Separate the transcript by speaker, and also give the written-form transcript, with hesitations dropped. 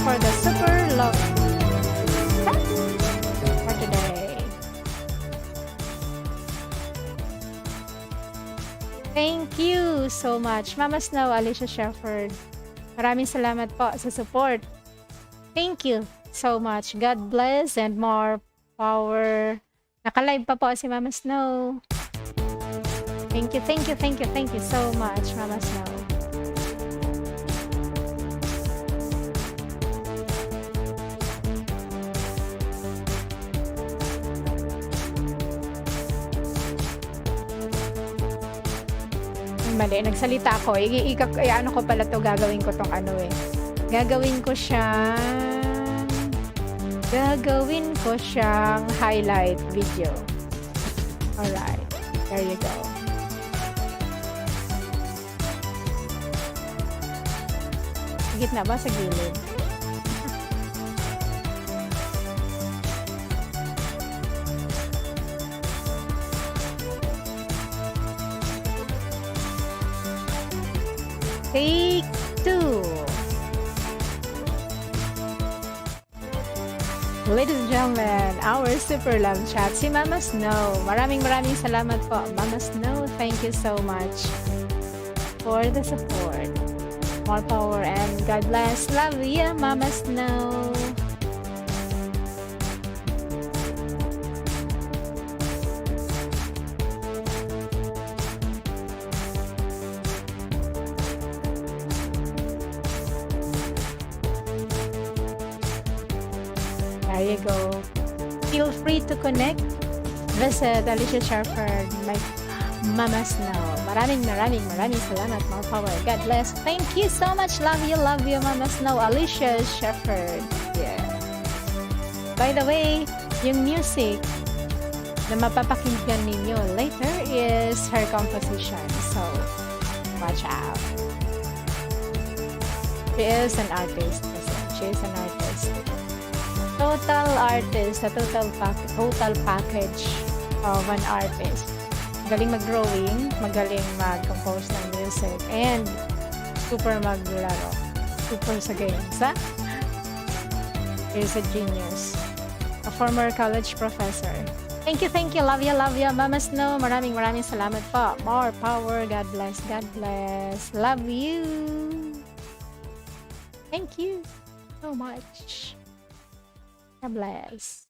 Speaker 1: for the super love for today. Thank you so much, Mama Snow, Alicia Shepherd. Maraming salamat po sa support. Thank you so much. God bless and more power. Naka-live pa po si Mama Snow. Thank you, thank you, thank you, thank you so much, Mama Snow. Mali, nagsalita ako. Ano ko pala to, gagawin ko tong ano eh. Gagawin ko siyang highlight video. Alright, there you go. Sa gitna ba? Sa gilid? Take 2. Ladies and gentlemen, our super love chat, si Mama Snow. Maraming salamat po, Mama Snow. Thank you so much for the support. More power and God bless. Love you, Mama Snow. There you go. Feel free to connect. Visit Alicia Shepherd, my Mama Snow. Maraming salamat, more power. God bless. Thank you so much. Love you, Mama Snow. Alicia Shepherd. Yeah. By the way, yung music na mapapakinggan ninyo later is her composition. So, watch out. She is an artist. She is an artist. Total artist, a total package of an artist. Magaling mag-drawing, magaling mag-compose ng music, and super maglaro. Super sa games, ha? Is a genius. A former college professor. Thank you, love you, Mama Snow. Maraming salamat po. More power, God bless, love you. Thank you so much. God bless.